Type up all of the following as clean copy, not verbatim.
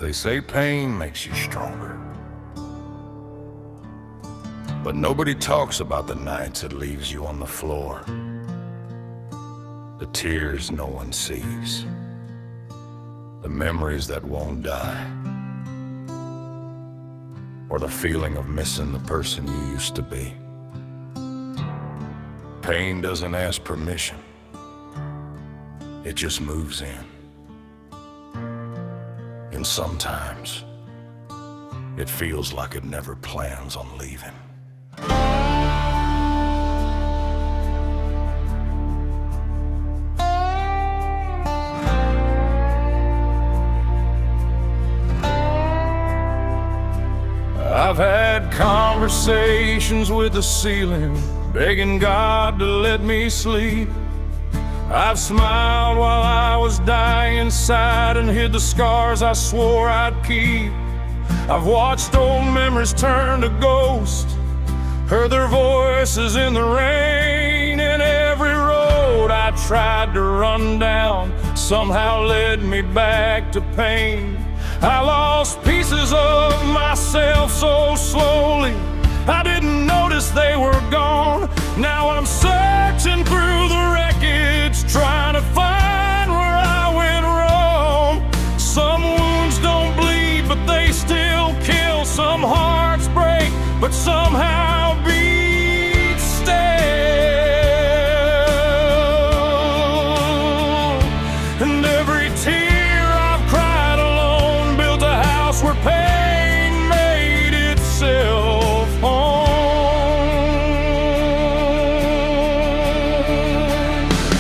They say pain makes you stronger. But nobody talks about the nights it leaves you on the floor. The tears no one sees. The memories that won't die. Or the feeling of missing the person you used to be. Pain doesn't ask permission. It just moves in. And sometimes, it feels like it never plans on leaving. I've had conversations with the ceiling, begging God to let me sleep. I've smiled while I was dying inside and hid the scars I swore I'd keep. I've watched old memories turn to ghosts, heard their voices in the rain, and every road I tried to run down somehow led me back to pain. I lost pieces of myself so slowly I didn't notice they were gone. Now I'm searching through the wreckage, trying to find where I went wrong. Some wounds don't bleed, but they still kill. Some hearts break, but somehow beat still. And every tear I've cried alone built a house where pain made itself home.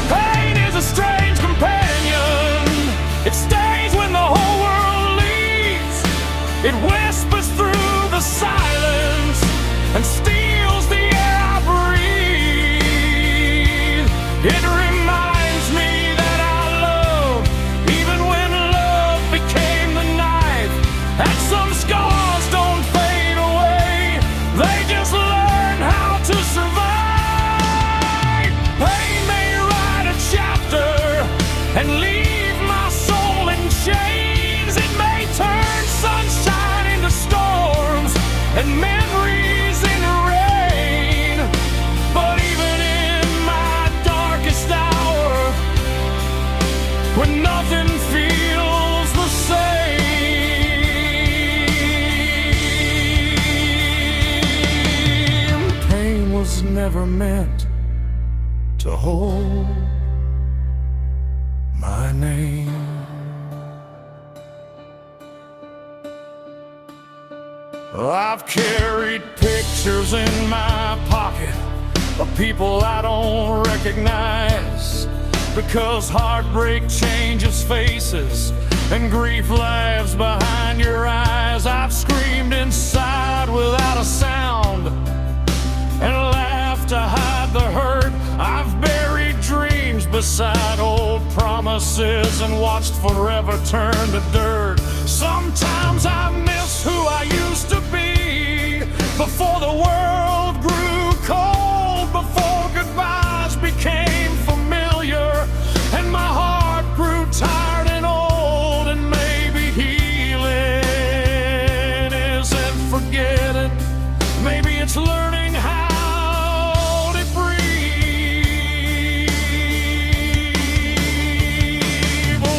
Pain is a strange companion. It stays when the whole world leaves. It whispers through the silence and steals the air I breathe. It reminds me that I love, even when love became the knife. And some scars don't fade away, they just learn how to survive. Pain may write a chapter and leave my soul in chains. It may turn sunshine into storms and memories in rain. But even in my darkest hour, when nothing feels the same, pain was never meant to hold my name. I've carried pictures in my pocket of people I don't recognize, because heartbreak changes faces and grief lives behind your eyes. I've screamed inside without a sound and laughed to hide the hurt. I've buried dreams beside old promises and watched forever turn to dirt. Sometimes I miss who I used to be before the world grew cold, before goodbyes became familiar and my heart grew tired and old. And maybe healing isn't forgetting, maybe it's learning how to breathe.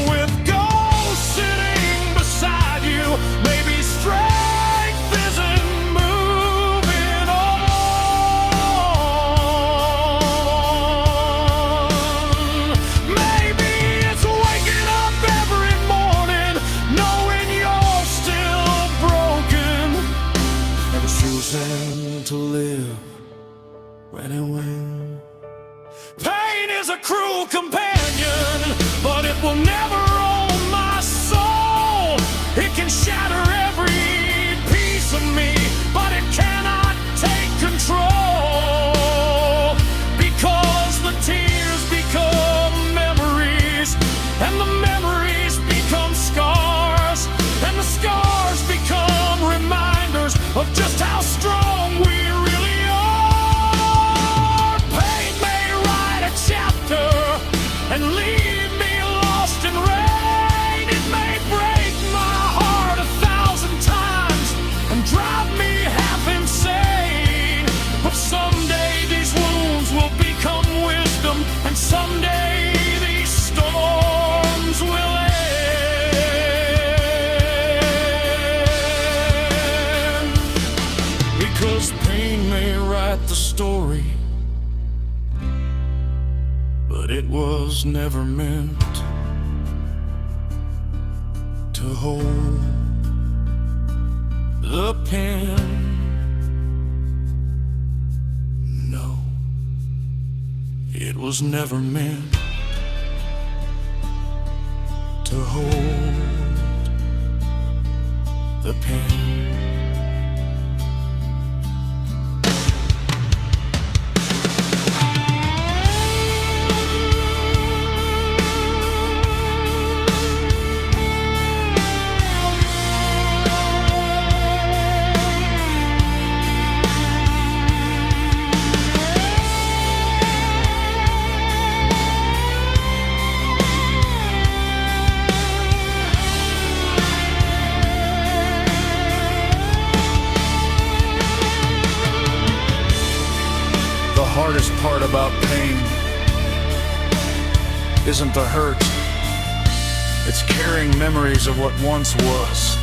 With ghosts sitting beside you, maybe strength isn't moving on. Maybe it's waking up every morning knowing you're still broken and choosing to live when and when. Pain is a cruel companion, but it will never own my soul. It can shatter every piece of me, but it cannot take control, because the tears become memories, and the memories become scars, and the scars become reminders of just how strong we really are. Pain may write a chapter it was never meant to hold the pen. No, it was never meant to hold the pen. The hardest part about pain isn't the hurt, it's carrying memories of what once was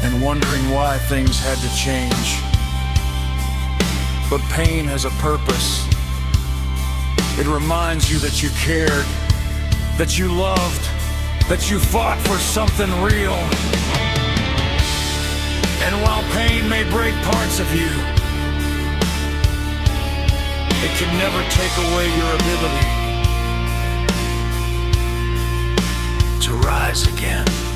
and wondering why things had to change. But pain has a purpose. It reminds you that you cared, that you loved, that you fought for something real. And while pain may break parts of you, it can never take away your ability to rise again.